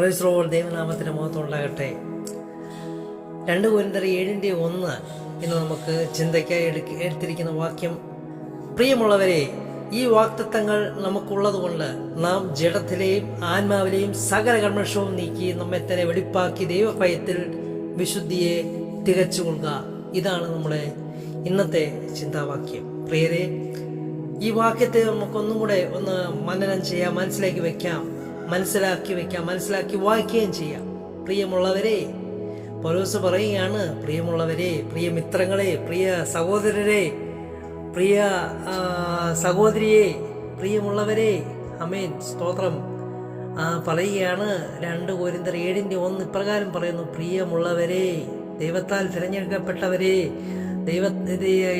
Praise Lord. ദൈവനാമത്തിന് മഹത്വം ഉണ്ടാകട്ടെ. 2 കൊരിന്ത്യർ 7:1 ഇന്ന് നമുക്ക് ചിന്തയ്ക്കായി എടുത്തിരിക്കുന്ന വാക്യം: പ്രിയമുള്ളവരെ, ഈ വാഗ്ദത്തങ്ങൾ നമുക്കുള്ളതുകൊണ്ട് നാം ജഡത്തിലെയും ആത്മാവിലെയും സകല കന്മഷവും നീക്കി നമ്മെ തന്നെ വെടിപ്പാക്കി ദൈവഭയത്തിൽ വിശുദ്ധിയെ തികച്ചുകൊള്ളുക. ഇതാണ് നമ്മുടെ ഇന്നത്തെ ചിന്താവാക്യം. പ്രിയരെ, ഈ വാക്യത്തെ നമുക്കൊന്നും കൂടെ ഒന്ന് മനനം ചെയ്യാം, മനസ്സിലാക്കി വായിക്കുകയും ചെയ്യാം. പ്രിയമുള്ളവരെ, പൗലോസ് പറയുകയാണ്: പ്രിയമുള്ളവരെ, പ്രിയ മിത്രങ്ങളെ, പ്രിയ സഹോദരരെ, പ്രിയ സഹോദരിയെ, പ്രിയമുള്ളവരെ. ആമേൻ, സ്തോത്രം. പറയുകയാണ് 2 കൊരിന്ത്യർ 7:1 ഇപ്രകാരം പറയുന്നു: പ്രിയമുള്ളവരെ, ദൈവത്താൽ തിരഞ്ഞെടുക്കപ്പെട്ടവരെ,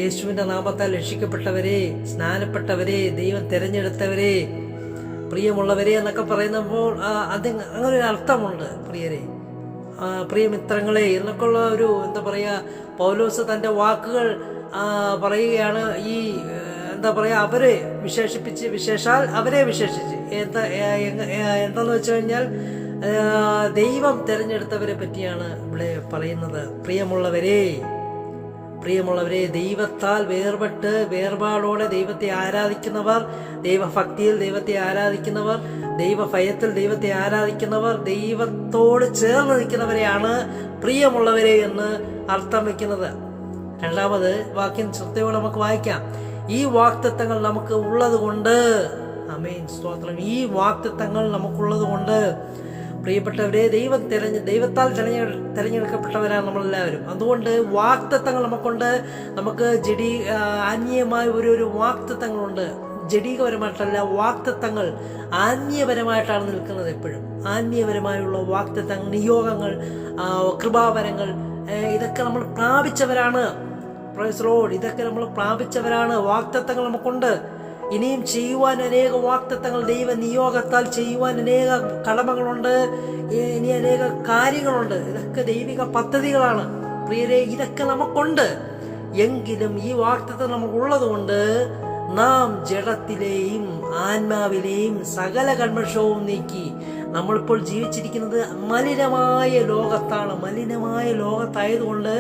യേശുവിന്റെ നാമത്താൽ രക്ഷിക്കപ്പെട്ടവരെ, സ്നാനപ്പെട്ടവരെ, ദൈവം തിരഞ്ഞെടുത്തവരെ, പ്രിയമുള്ളവരെ എന്നൊക്കെ പറയുമ്പോൾ അങ്ങനെ ഒരു അർത്ഥമുണ്ട്. പ്രിയരെ, പ്രിയമിത്രങ്ങളെ എന്നൊക്കെ ഉള്ള ഒരു പൗലോസ് തൻ്റെ വാക്കുകൾ പറയുകയാണ്. ഈ അവരെ വിശേഷിച്ച് അവരെ വിശേഷിച്ച് എന്താന്ന് വെച്ച് കഴിഞ്ഞാൽ ദൈവം തിരഞ്ഞെടുത്തവരെ പറ്റിയാണ് ഇവിടെ പറയുന്നത്. പ്രിയമുള്ളവരെ, ദൈവത്താൽ വേർപാടോടെ ദൈവത്തെ ആരാധിക്കുന്നവർ, ദൈവഭക്തിയിൽ ദൈവത്തെ ആരാധിക്കുന്നവർ, ദൈവഭയത്തിൽ ദൈവത്തെ ആരാധിക്കുന്നവർ, ദൈവത്തോട് ചേർന്ന് നിൽക്കുന്നവരെയാണ് പ്രിയമുള്ളവരെ എന്ന് അർത്ഥം വയ്ക്കുന്നത്. 2ാമത് വാക്യം ശ്രദ്ധയോടെ നമുക്ക് വായിക്കാം: ഈ വാഗ്ദത്തങ്ങൾ നമുക്ക് ഉള്ളത് കൊണ്ട്. ആമേൻ, സ്തോത്രം. ഈ വാഗ്ദത്തങ്ങൾ നമുക്കുള്ളത് കൊണ്ട്. പ്രിയപ്പെട്ടവരെ, ദൈവത്താൽ തിരഞ്ഞെടുക്കപ്പെട്ടവരാണ് നമ്മളെല്ലാവരും. അതുകൊണ്ട് വാഗ്ദത്തങ്ങൾ നമുക്കുണ്ട്. നമുക്ക് ആത്മീയമായ ഒരു വാഗ്ദത്തങ്ങളുണ്ട്. ജഡീകപരമായിട്ടല്ല, വാഗ്ദത്തങ്ങൾ ആത്മീയപരമായിട്ടാണ് നിൽക്കുന്നത്. എപ്പോഴും ആത്മീയപരമായുള്ള വാഗ്ദത്തങ്ങൾ, നിയോഗങ്ങൾ, കൃപാവരങ്ങൾ, ഇതൊക്കെ നമ്മൾ പ്രാപിച്ചവരാണ്. Praise Lord. ഇതൊക്കെ നമ്മൾ പ്രാപിച്ചവരാണ്. വാഗ്ദത്തങ്ങൾ നമുക്കുണ്ട്. ഇനിയും ചെയ്യുവാൻ അനേക വാഗ്ദത്തങ്ങൾ, ദൈവ നിയോഗത്താൽ ചെയ്യുവാൻ അനേക കടമകളുണ്ട്, ഇനി അനേക കാര്യങ്ങളുണ്ട്. ഇതൊക്കെ ദൈവിക പദ്ധതികളാണ്. പ്രിയരെ, ഇതൊക്കെ നമുക്കുണ്ട്. എങ്കിലും ഈ വാഗ്ദത്തം നമുക്കുള്ളത് കൊണ്ട് നാം ജഡത്തിലെയും ആത്മാവിലെയും സകല കന്മഷവും നീക്കി. നമ്മളിപ്പോൾ ജീവിച്ചിരിക്കുന്നത് മലിനമായ ലോകത്തായതുകൊണ്ട്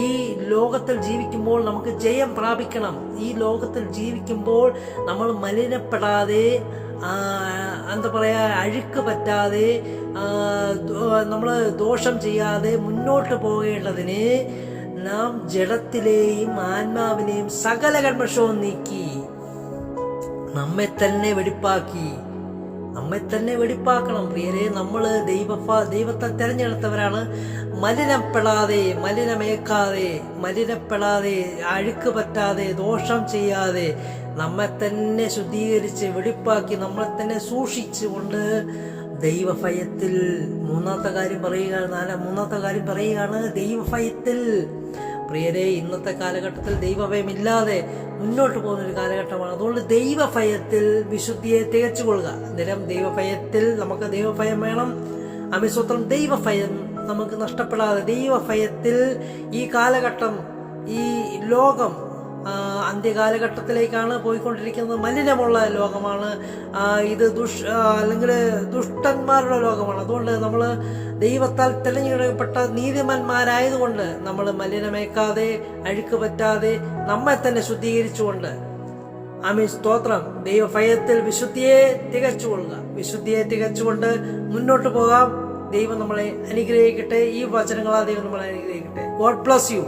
ഈ ലോകത്തിൽ ജീവിക്കുമ്പോൾ നമുക്ക് ജയം പ്രാപിക്കണം. ഈ ലോകത്തിൽ ജീവിക്കുമ്പോൾ നമ്മൾ മലിനപ്പെടാതെ, അഴുക്ക് പറ്റാതെ, നമ്മൾ ദോഷം ചെയ്യാതെ മുന്നോട്ട് പോകേണ്ടതിന് നാം ജഡത്തിലെയും ആത്മാവിനെയും സകല കന്മഷവും നീക്കി നമ്മെ തന്നെ വെടിപ്പാക്കണം. പ്രിയരെ, നമ്മൾ ദൈവത്തെ തിരഞ്ഞെടുത്തവരാണ്. മലിനപ്പെടാതെ, അഴുക്ക് പറ്റാതെ, ദോഷം ചെയ്യാതെ നമ്മെ തന്നെ ശുദ്ധീകരിച്ച് വെടിപ്പാക്കി നമ്മളെ തന്നെ സൂക്ഷിച്ചുകൊണ്ട് ദൈവഭയത്തിൽ. മൂന്നാമത്തെ കാര്യം പറയുകയാണ് ദൈവഭയത്തിൽ. പ്രിയരെ, ഇന്നത്തെ കാലഘട്ടത്തിൽ ദൈവഭയമില്ലാതെ മുന്നോട്ട് പോകുന്നൊരു കാലഘട്ടമാണ്. അതുകൊണ്ട് ദൈവഭയത്തിൽ വിശുദ്ധിയെ തികച്ചുകൊള്ളുക. ദൈവഭയത്തിൽ നമുക്ക് ദൈവഭയം വേണം. അമിസ്വത്രം. ദൈവഭയം നമുക്ക് നഷ്ടപ്പെടാതെ ദൈവഭയത്തിൽ ഈ കാലഘട്ടം, ഈ ലോകം അന്ത്യകാലഘട്ടത്തിലേക്കാണ് പോയിക്കൊണ്ടിരിക്കുന്നത്. മലിനമുള്ള ലോകമാണ് ഇത്. അല്ലെങ്കിൽ ദുഷ്ടന്മാരുടെ ലോകമാണ്. അതുകൊണ്ട് നമ്മൾ ദൈവത്താൽ തിരഞ്ഞെടുക്കപ്പെട്ട നീതിമാന്മാരായതുകൊണ്ട് നമ്മൾ മലിനമേക്കാതെ, അഴുക്ക് പറ്റാതെ നമ്മെ തന്നെ ശുദ്ധീകരിച്ചുകൊണ്ട്, ആമേൻ, സ്തോത്രം, ദൈവഭയത്തിൽ വിശുദ്ധിയെ തികച്ചുകൊണ്ട് മുന്നോട്ട് പോകാം. ദൈവം നമ്മളെ അനുഗ്രഹിക്കട്ടെ. ഈ വചനങ്ങളാൽ ദൈവം നമ്മളെ അനുഗ്രഹിക്കട്ടെ. God bless you.